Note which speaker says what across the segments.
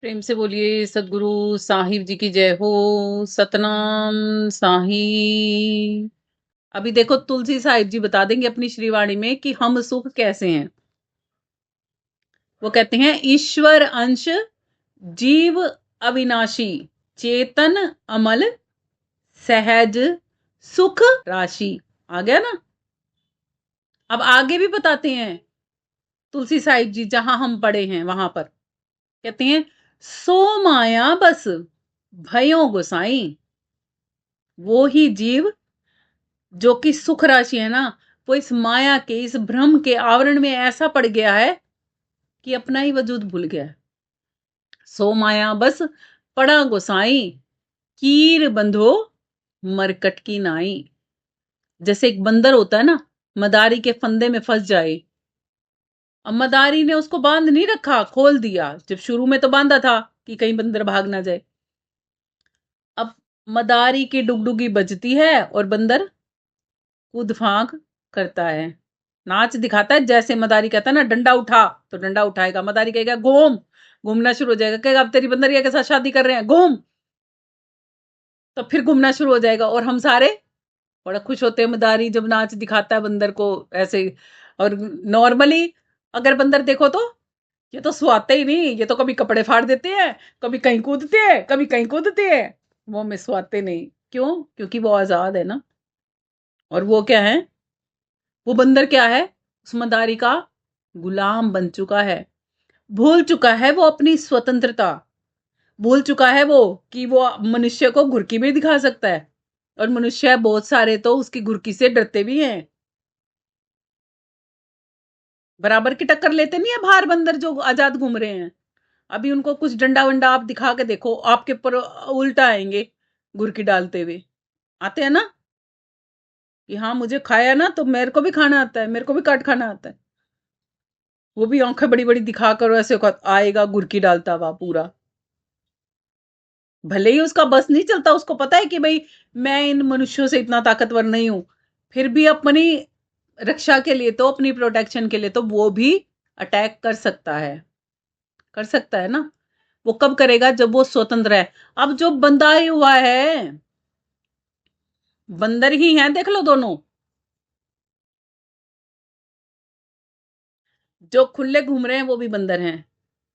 Speaker 1: प्रेम से बोलिए सदगुरु साहिब जी की जय हो। सतनाम साहिब। अभी देखो तुलसी साहिब जी बता देंगे अपनी श्रीवाणी में कि हम सुख कैसे हैं। वो कहते हैं ईश्वर अंश जीव अविनाशी चेतन अमल सहज सुख राशि। आ गया ना। अब आगे भी बताते हैं तुलसी साहिब जी, जहां हम पढ़े हैं वहां पर कहते हैं सो माया बस भयों गोसाई। वो ही जीव जो कि सुख राशि है ना, वो इस माया के इस भ्रम के आवरण में ऐसा पड़ गया है कि अपना ही वजूद भूल गया है। सो माया बस पड़ा गोसाई कीर बंधो मरकट की नाई। जैसे एक बंदर होता है ना, मदारी के फंदे में फंस जाए। अब मदारी ने उसको बांध नहीं रखा, खोल दिया। जब शुरू में तो बांधा था कि कहीं बंदर भाग ना जाए। अब मदारी की डुगडुगी बजती है और बंदर कूद फांक करता है, नाच दिखाता है। जैसे मदारी कहता है ना डंडा उठा, तो डंडा उठाएगा। मदारी कहेगा घूम, घूमना शुरू हो जाएगा। कहेगा अब तेरी बंदरिया के साथ शादी कर रहे हैं, घूम, तो फिर घूमना शुरू हो जाएगा। और हम सारे बड़ा खुश होते हैं मदारी जब नाच दिखाता है बंदर को ऐसे। और नॉर्मली अगर बंदर देखो तो ये तो स्वाते ही नहीं, ये तो कभी कपड़े फाड़ देते हैं, कभी कहीं कूदते हैं, कभी कहीं कूदते हैं। वो में स्वाते नहीं। क्यों? क्योंकि वो आजाद है ना। और वो क्या है? वो बंदर क्या है? उस मदारी का गुलाम बन चुका है। भूल चुका है वो अपनी स्वतंत्रता। भूल चुका है वो कि वो मनुष्य को घुरकी भी दिखा सकता है। और मनुष्य बहुत सारे तो उसकी घुरकी से डरते भी हैं। बराबर की टक्कर लेते नहीं है बाहर बंदर जो आजाद घूम रहे हैं। अभी उनको कुछ डंडा वंडा आप दिखा के देखो, आपके ऊपर उल्टा आएंगे घुरकी डालते हुए। आते हैं ना कि हाँ मुझे खाया ना तो मेरे को भी खाना आता है, मेरे को भी काट खाना आता है। वो भी आंखें बड़ी बड़ी दिखा कर ऐसे आएगा घुरकी डालता हुआ पूरा। भले ही उसका बस नहीं चलता, उसको पता है कि भाई मैं इन मनुष्यों से इतना ताकतवर नहीं हूं, फिर भी अपनी रक्षा के लिए तो, अपनी प्रोटेक्शन के लिए तो वो भी अटैक कर सकता है। कर सकता है ना। वो कब करेगा? जब वो स्वतंत्र है। अब जो बंधा ही हुआ है, बंदर ही है, देख लो दोनों। जो खुले घूम रहे हैं वो भी बंदर हैं,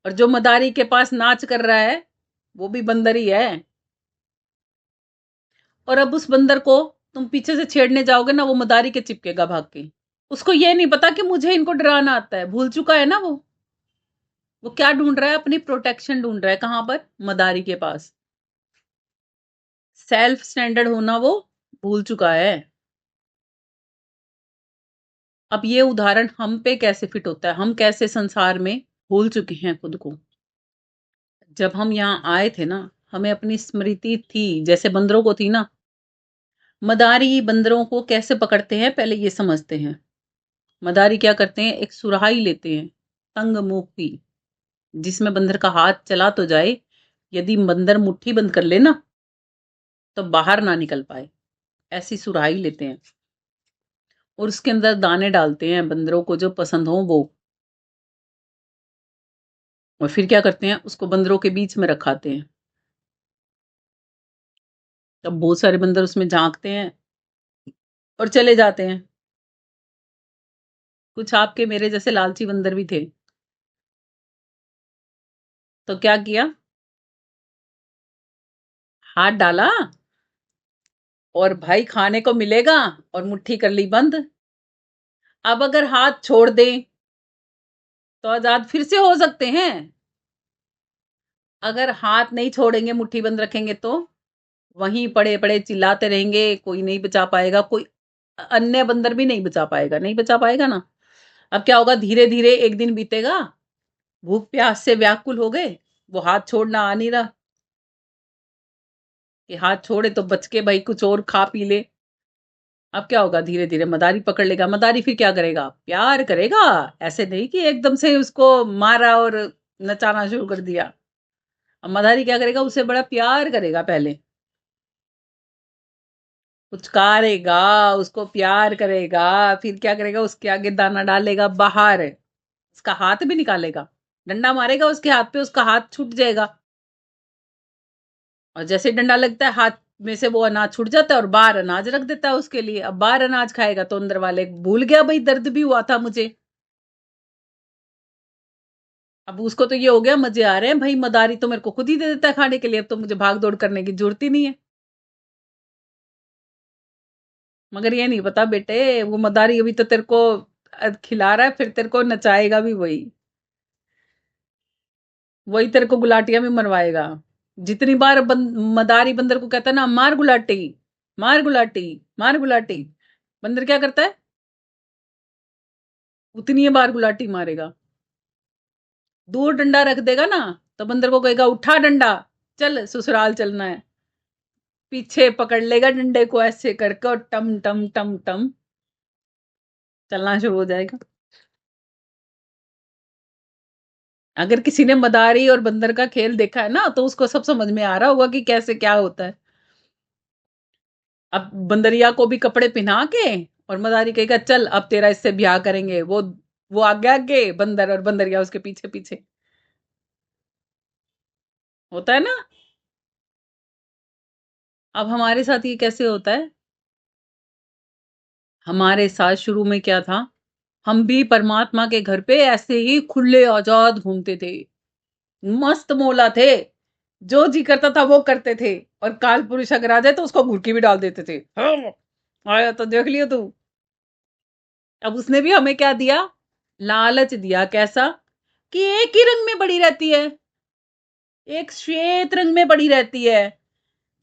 Speaker 1: और जो मदारी के पास नाच कर रहा है वो भी बंदर ही है। और अब उस बंदर को तुम पीछे से छेड़ने जाओगे ना, वो मदारी के चिपकेगा भाग के। उसको ये नहीं पता कि मुझे इनको डराना आता है। भूल चुका है ना वो क्या ढूंढ रहा है? अपनी प्रोटेक्शन ढूंढ रहा है। कहां पर? मदारी के पास। सेल्फ स्टैंडर्ड होना वो भूल चुका है। अब ये उदाहरण हम पे कैसे फिट होता है? हम कैसे संसार में भूल चुके हैं खुद को। जब हम यहाँ आए थे ना, हमें अपनी स्मृति थी जैसे बंदरों को थी ना। मदारी बंदरों को कैसे पकड़ते हैं पहले ये समझते हैं। मदारी क्या करते हैं? एक सुराही लेते हैं, तंग मुंह की, जिसमें बंदर का हाथ चला तो जाए। यदि बंदर मुट्ठी बंद कर ले ना, तो बाहर ना निकल पाए। ऐसी सुराही लेते हैं और उसके अंदर दाने डालते हैं बंदरों को जो पसंद हो वो। और फिर क्या करते हैं? उसको बंदरों के बीच में रखाते हैं। तब बहुत सारे बंदर उसमें झांकते हैं और चले जाते हैं। कुछ आपके मेरे जैसे लालची बंदर भी थे। तो क्या किया? हाथ डाला और भाई खाने को मिलेगा, और मुट्ठी कर ली बंद। अब अगर हाथ छोड़ दें तो आजाद फिर से हो सकते हैं। अगर हाथ नहीं छोड़ेंगे, मुट्ठी बंद रखेंगे, तो वहीं पड़े पड़े चिल्लाते रहेंगे। कोई नहीं बचा पाएगा, कोई अन्य बंदर भी नहीं बचा पाएगा, नहीं बचा पाएगा ना। अब क्या होगा? धीरे धीरे एक दिन बीतेगा, भूख प्यास से व्याकुल हो गए, वो हाथ छोड़ना आ नहीं रहा कि हाथ छोड़े तो बच के भाई कुछ और खा पी ले। अब क्या होगा? धीरे धीरे मदारी पकड़ लेगा। मदारी फिर क्या करेगा? प्यार करेगा। ऐसे नहीं कि एकदम से उसको मारा और नचाना शुरू कर दिया। अब मदारी क्या करेगा? उससे बड़ा प्यार करेगा पहले। पुचकारेगा, उसको प्यार करेगा। फिर क्या करेगा? उसके आगे दाना डालेगा बाहर, उसका हाथ भी निकालेगा। डंडा मारेगा उसके हाथ पे, उसका हाथ छूट जाएगा, और जैसे डंडा लगता है हाथ में से वो अनाज छूट जाता है और बाहर अनाज रख देता है उसके लिए। अब बाहर अनाज खाएगा तो अंदर वाले भूल गया, भाई दर्द भी हुआ था मुझे। अब उसको तो ये हो गया मजे आ रहे हैं भाई, मदारी तो मेरे को खुद ही दे देता है खाने के लिए, अब तो मुझे भाग दौड़ करने की जरूरत ही नहीं है। मगर ये नहीं पता बेटे, वो मदारी अभी तो तेरे को खिला रहा है, फिर तेरे को नचाएगा भी वही, वही तेरे को गुलाटिया में मरवाएगा। जितनी बार मदारी बंदर को कहता है ना, मार गुलाटी, मार गुलाटी, मार गुलाटी, बंदर क्या करता है, उतनी ही बार गुलाटी मारेगा। दूर डंडा रख देगा ना, तो बंदर को कहेगा उठा डंडा, चल ससुराल चलना है। पीछे पकड़ लेगा डंडे को ऐसे करके और टम टम टम टम चलना शुरू हो जाएगा। अगर किसी ने मदारी और बंदर का खेल देखा है ना, तो उसको सब समझ में आ रहा होगा कि कैसे क्या होता है। अब बंदरिया को भी कपड़े पहना के और मदारी कहेगा चल अब तेरा इससे ब्याह करेंगे, वो आगे आगे बंदर, और बंदरिया उसके पीछे पीछे। होता है ना। अब हमारे साथ ये कैसे होता है, हमारे साथ शुरू में क्या था, हम भी परमात्मा के घर पे ऐसे ही खुले आजाद घूमते थे, मस्त मौला थे, जो जी करता था वो करते थे, और काल पुरुष अगर आ जाए तो उसको घुड़की भी डाल देते थे। हाँ, आया तो देख लियो तू। अब उसने भी हमें क्या दिया, लालच दिया। कैसा, कि एक ही रंग में बड़ी रहती है, एक श्वेत रंग में बड़ी रहती है,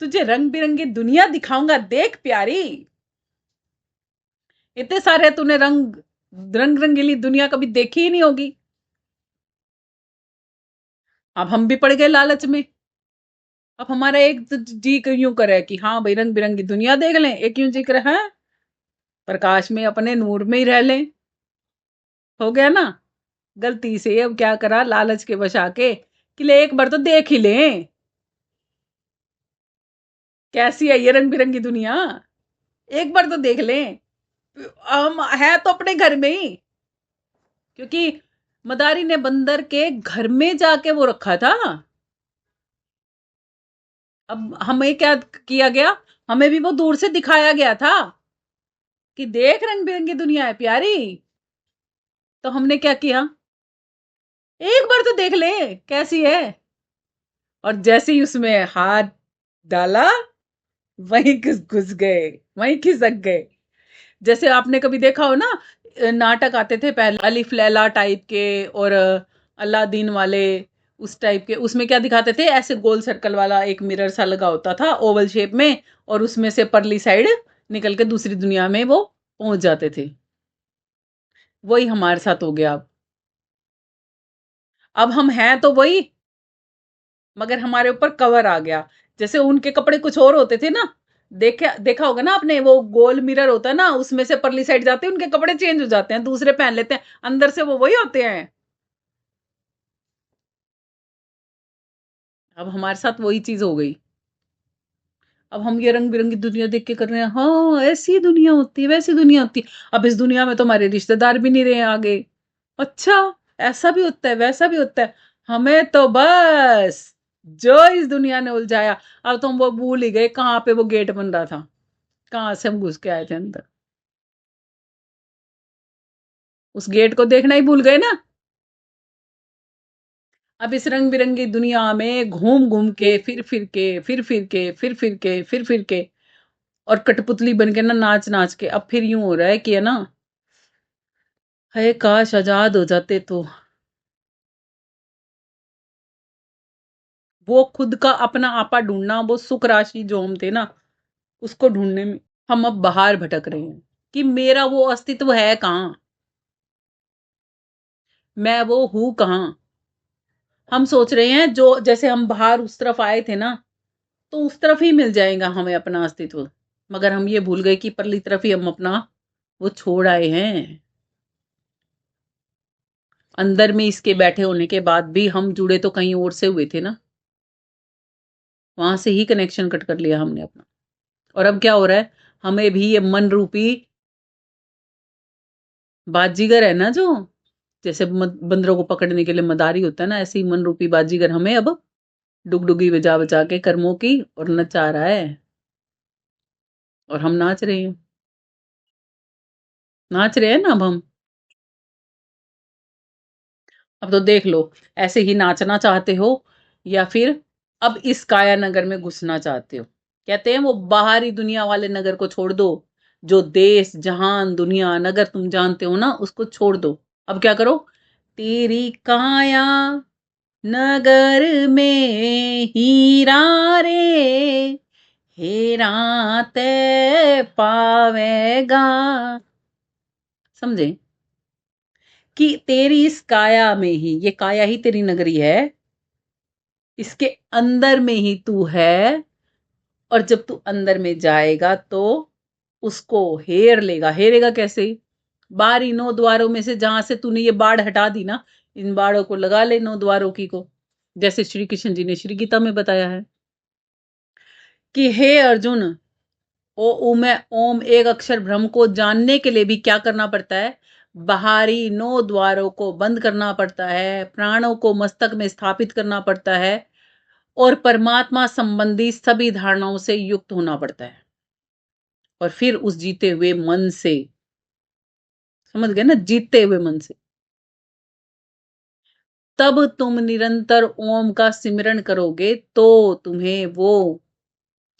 Speaker 1: तुझे रंग बिरंगी दुनिया दिखाऊंगा, देख प्यारी, इतने सारे तूने रंग, रंग रंगीली दुनिया कभी देखी ही नहीं होगी। अब हम भी पड़ गए लालच में। अब हमारा एक जी यूं करे कि हाँ भाई रंग बिरंगी दुनिया देख लें, एक यूं जी करे है प्रकाश में अपने नूर में ही रह लें। हो गया ना, गलती से अब क्या करा, लालच के वश आके कि ले एक बार तो देख ही लें कैसी है ये रंग बिरंगी दुनिया, एक बार तो देख लें। हम है तो अपने घर में ही, क्योंकि मदारी ने बंदर के घर में जाके वो रखा था। अब हमें क्या किया गया, हमें भी वो दूर से दिखाया गया था कि देख रंग बिरंगी दुनिया है प्यारी, तो हमने क्या किया, एक बार तो देख ले कैसी है, और जैसे ही उसमें हाथ डाला वहीं घुस घुस गए, वहीं खिसक गए। जैसे आपने कभी देखा हो ना, नाटक आते थे पहले अलिफ लैला टाइप के, और अलादीन वाले उस टाइप के, उसमें क्या दिखाते थे, ऐसे गोल सर्कल वाला एक मिरर सा लगा होता था ओवल शेप में, और उसमें से परली साइड निकल के दूसरी दुनिया में वो पहुंच जाते थे। वही हमारे साथ हो गया। अब हम हैं तो वही, मगर हमारे ऊपर कवर आ गया। जैसे उनके कपड़े कुछ और होते थे ना, देखा देखा होगा ना आपने, वो गोल मिरर होता है ना, उसमें से परली साइड जाते हैं उनके कपड़े चेंज हो जाते हैं, दूसरे पहन लेते हैं, अंदर से वो वही होते हैं। अब हमारे साथ वही चीज हो गई। अब हम ये रंग बिरंगी दुनिया देख के कर रहे हैं, हाँ ऐसी दुनिया होती है, वैसी दुनिया होती है। अब इस दुनिया में तो हमारे रिश्तेदार भी नहीं रहे आगे। अच्छा, ऐसा भी होता है, वैसा भी होता है। हमें तो बस जो इस दुनिया ने उलझाया, अब तो हम वो भूल ही गए कहाँ पे वो गेट बन रहा था, कहाँ से हम घुस के आए थे अंदर। उस गेट को देखना ही भूल गए ना। अब इस रंग बिरंगी दुनिया में घूम घूम के, फिर फिर के, फिर फिर के, फिर फिर के, फिर फिर के, और कठपुतली बन के ना नाच नाच के, अब फिर यूं हो रहा है कि है ना, है काश आजाद हो जाते तो। वो खुद का अपना आपा ढूंढना, वो सुख राशि जो हम थे ना, उसको ढूंढने में हम अब बाहर भटक रहे हैं कि मेरा वो अस्तित्व है कहाँ, मैं वो हूं कहाँ। हम सोच रहे हैं जो जैसे हम बाहर उस तरफ आए थे ना, तो उस तरफ ही मिल जाएगा हमें अपना अस्तित्व, मगर हम ये भूल गए कि परली तरफ ही हम अपना वो छोड़ आए हैं। अंदर में इसके बैठे होने के बाद भी हम जुड़े तो कहीं और से हुए थे ना, वहां से ही कनेक्शन कट कर लिया हमने अपना। और अब क्या हो रहा है, हमें भी ये मन रूपी बाजीगर है ना जो, जैसे बंदरों को पकड़ने के लिए मदारी होता है ना, ऐसे ही मन रूपी बाजीगर हमें अब डुगडुगी बजा बजा के कर्मों की और नचा रहा है, और हम नाच रहे हैं। नाच रहे हैं ना अब हम। अब तो देख लो, ऐसे ही नाचना चाहते हो या फिर अब इस काया नगर में घुसना चाहते हो। कहते हैं वो बाहरी दुनिया वाले नगर को छोड़ दो, जो देश जहान दुनिया नगर तुम जानते हो ना, उसको छोड़ दो। अब क्या करो? तेरी काया नगर में हीरा रे, हेरा ते पावेगा। समझे? कि तेरी इस काया में ही, ये काया ही तेरी नगरी है, इसके अंदर में ही तू है, और जब तू अंदर में जाएगा तो उसको हेर लेगा। हेरेगा कैसे? बाहरी 9 द्वारों में से जहां से तूने ये बाढ़ हटा दी ना, इन बाढ़ों को लगा ले 9 द्वारों की को, जैसे श्री कृष्ण जी ने श्री गीता में बताया है कि हे अर्जुन, ओ उमे ओम एक अक्षर ब्रह्म को जानने के लिए भी क्या करना पड़ता है? बाहरी 9 द्वारों को बंद करना पड़ता है, प्राणों को मस्तक में स्थापित करना पड़ता है, और परमात्मा संबंधी सभी धारणाओं से युक्त होना पड़ता है। और फिर उस जीते हुए मन से, समझ गए ना, जीते हुए मन से तब तुम निरंतर ओम का सिमरण करोगे, तो तुम्हें वो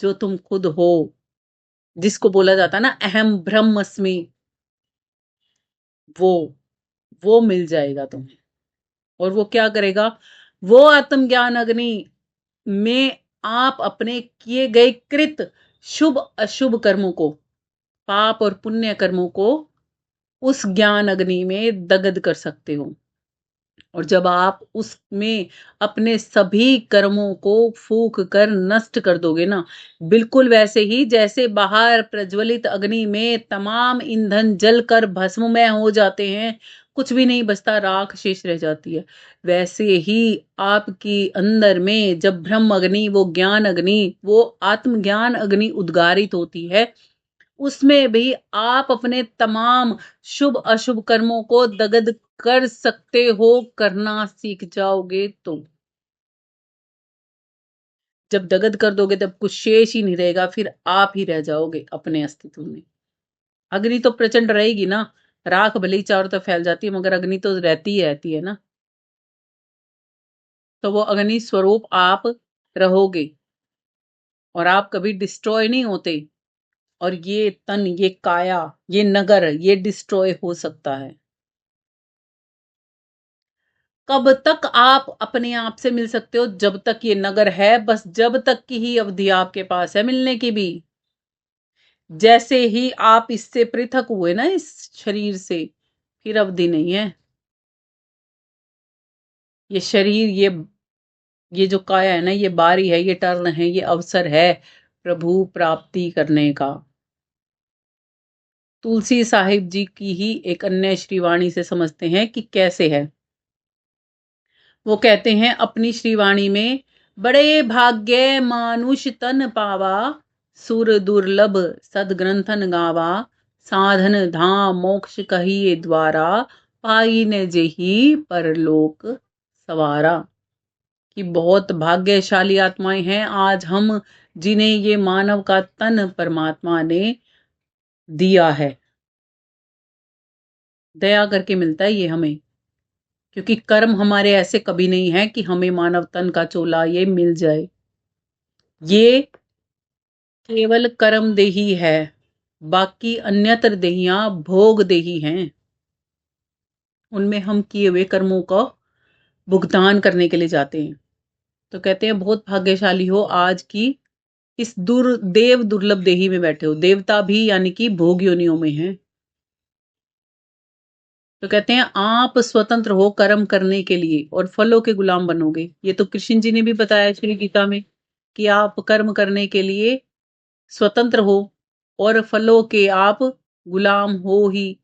Speaker 1: जो तुम खुद हो, जिसको बोला जाता है ना अहम ब्रह्मस्मि, वो वो मिल जाएगा तुम्हें। और वो क्या करेगा? वो आत्मज्ञान अग्नि में आप अपने किए गए कृत शुभ अशुभ कर्मों को, पाप और पुण्य कर्मों को उस ज्ञान अग्नि में दग्ध कर सकते हो। और जब आप उसमें अपने सभी कर्मों को फूंक कर नष्ट कर दोगे ना, बिल्कुल वैसे ही जैसे बाहर प्रज्वलित अग्नि में तमाम ईंधन जलकर भस्ममय हो जाते हैं, कुछ भी नहीं बचता, राख शेष रह जाती है, वैसे ही आपकी अंदर में जब ब्रह्म अग्नि, वो ज्ञान अग्नि, वो आत्मज्ञान अग्नि उद्गारित होती है, उसमें भी आप अपने तमाम शुभ अशुभ कर्मों को दग्ध कर सकते हो, करना सीख जाओगे तो। जब दग्ध कर दोगे तब कुछ शेष ही नहीं रहेगा, फिर आप ही रह जाओगे अपने अस्तित्व में। अग्नि तो प्रचंड रहेगी ना, राख भले ही चारों तरफ फैल जाती है, मगर अग्नि तो रहती है ना। तो वो अग्नि स्वरूप आप रहोगे, और आप कभी डिस्ट्रॉय नहीं होते। और ये तन, ये काया, ये नगर, ये डिस्ट्रॉय हो सकता है। कब तक आप अपने आप से मिल सकते हो? जब तक ये नगर है, बस जब तक की ही अवधि आपके पास है मिलने की भी। जैसे ही आप इससे पृथक हुए ना, इस शरीर से, फिर अवधि नहीं है। ये शरीर, ये जो काया है ना, ये बारी है, ये टर्न है, ये अवसर है प्रभु प्राप्ति करने का। तुलसी साहिब जी की ही एक अन्य श्रीवाणी से समझते हैं कि कैसे है। वो कहते हैं अपनी श्रीवाणी में, बड़े भाग्य मानुष तन पावा, सुर दुर्लभ सदग्रंथन गावा, साधन धाम मोक्ष कहिए द्वारा, पाई न जेही परलोक सवारा। कि बहुत भाग्यशाली आत्माएं हैं आज हम, जिन्हें ये मानव का तन परमात्मा ने दिया है। दया करके मिलता है ये हमें, क्योंकि कर्म हमारे ऐसे कभी नहीं है कि हमें मानव तन का चोला ये मिल जाए। ये केवल कर्म देही है, बाकी अन्यत्र देहियां भोग देही हैं। उनमें हम किए हुए कर्मों का भुगतान करने के लिए जाते हैं। तो कहते हैं बहुत भाग्यशाली हो आज की इस देव दुर्लभ देही में बैठे हो। देवता भी यानी कि भोग योनियों में हैं। तो कहते हैं आप स्वतंत्र हो कर्म करने के लिए, और फलों के गुलाम बनोगे। ये तो कृष्ण जी ने भी बताया श्री गीता में कि आप कर्म करने के लिए स्वतंत्र हो, और फलों के आप गुलाम हो ही।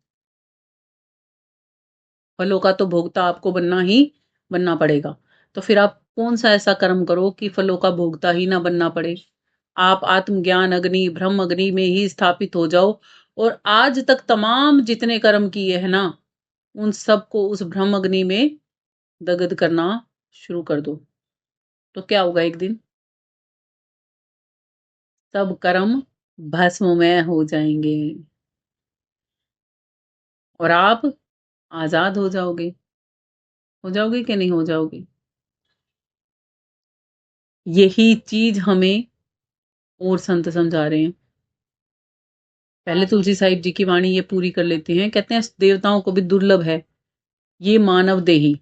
Speaker 1: फलों का तो भोगता आपको बनना पड़ेगा। तो फिर आप कौन सा ऐसा कर्म करो कि फलों का भोगता ही ना बनना पड़े। आप आत्मज्ञान अग्नि, ब्रह्म अग्नि में ही स्थापित हो जाओ। और आज तक तमाम जितने कर्म किए हैं ना, उन सबको उस ब्रह्म अग्नि में दग्ध करना शुरू कर दो। तो क्या होगा एक दिन? सब कर्म भस्ममय हो जाएंगे और आप आजाद हो जाओगे। हो जाओगे कि नहीं हो जाओगे? यही चीज हमें और संत समझा रहे हैं। पहले तुलसी साहिब जी की वाणी ये पूरी कर लेते हैं। कहते हैं देवताओं को भी दुर्लभ है ये मानव देही,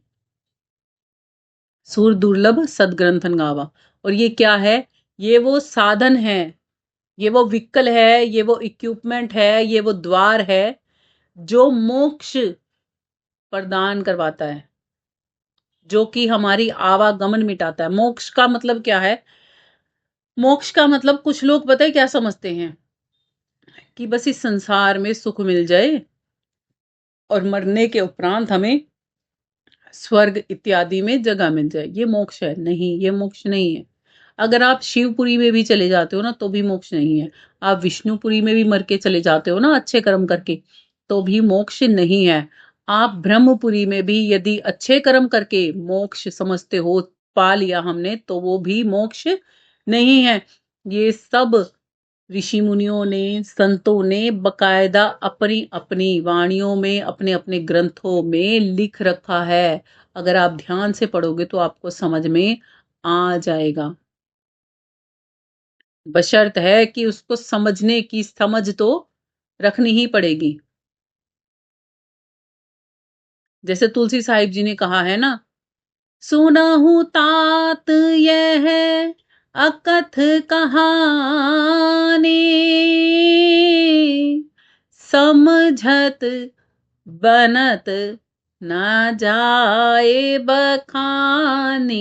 Speaker 1: सूर दुर्लभ सदग्रंथन गावा। और ये क्या है? ये वो साधन है, ये वो विकल है, ये वो इक्विपमेंट है, ये वो द्वार है जो मोक्ष प्रदान करवाता है, जो कि हमारी आवागमन मिटाता है। मोक्ष का मतलब क्या है? मोक्ष का मतलब कुछ लोग पता है क्या समझते हैं कि बस इस संसार में सुख मिल जाए और मरने के उपरांत हमें स्वर्ग इत्यादि में जगह मिल जाए, ये मोक्ष है। नहीं, ये मोक्ष नहीं है। अगर आप शिवपुरी में भी चले जाते हो ना तो भी मोक्ष नहीं है। आप विष्णुपुरी में भी मर के चले जाते हो ना अच्छे कर्म करके, तो भी मोक्ष नहीं है। आप ब्रह्मपुरी में भी यदि अच्छे कर्म करके मोक्ष समझते हो, पा लिया हमने, तो वो भी मोक्ष नहीं है। ये सब ऋषि मुनियों ने, संतों ने बकायदा अपनी अपनी वाणियों में, अपने अपने ग्रंथों में लिख रखा है। अगर आप ध्यान से पढ़ोगे तो आपको समझ में आ जाएगा। बशर्त है कि उसको समझने की समझ तो रखनी ही पड़ेगी। जैसे तुलसी साहिब जी ने कहा है ना, सुनहु तात यह अकथ कहानी, समझत बनत न जाए बखानी।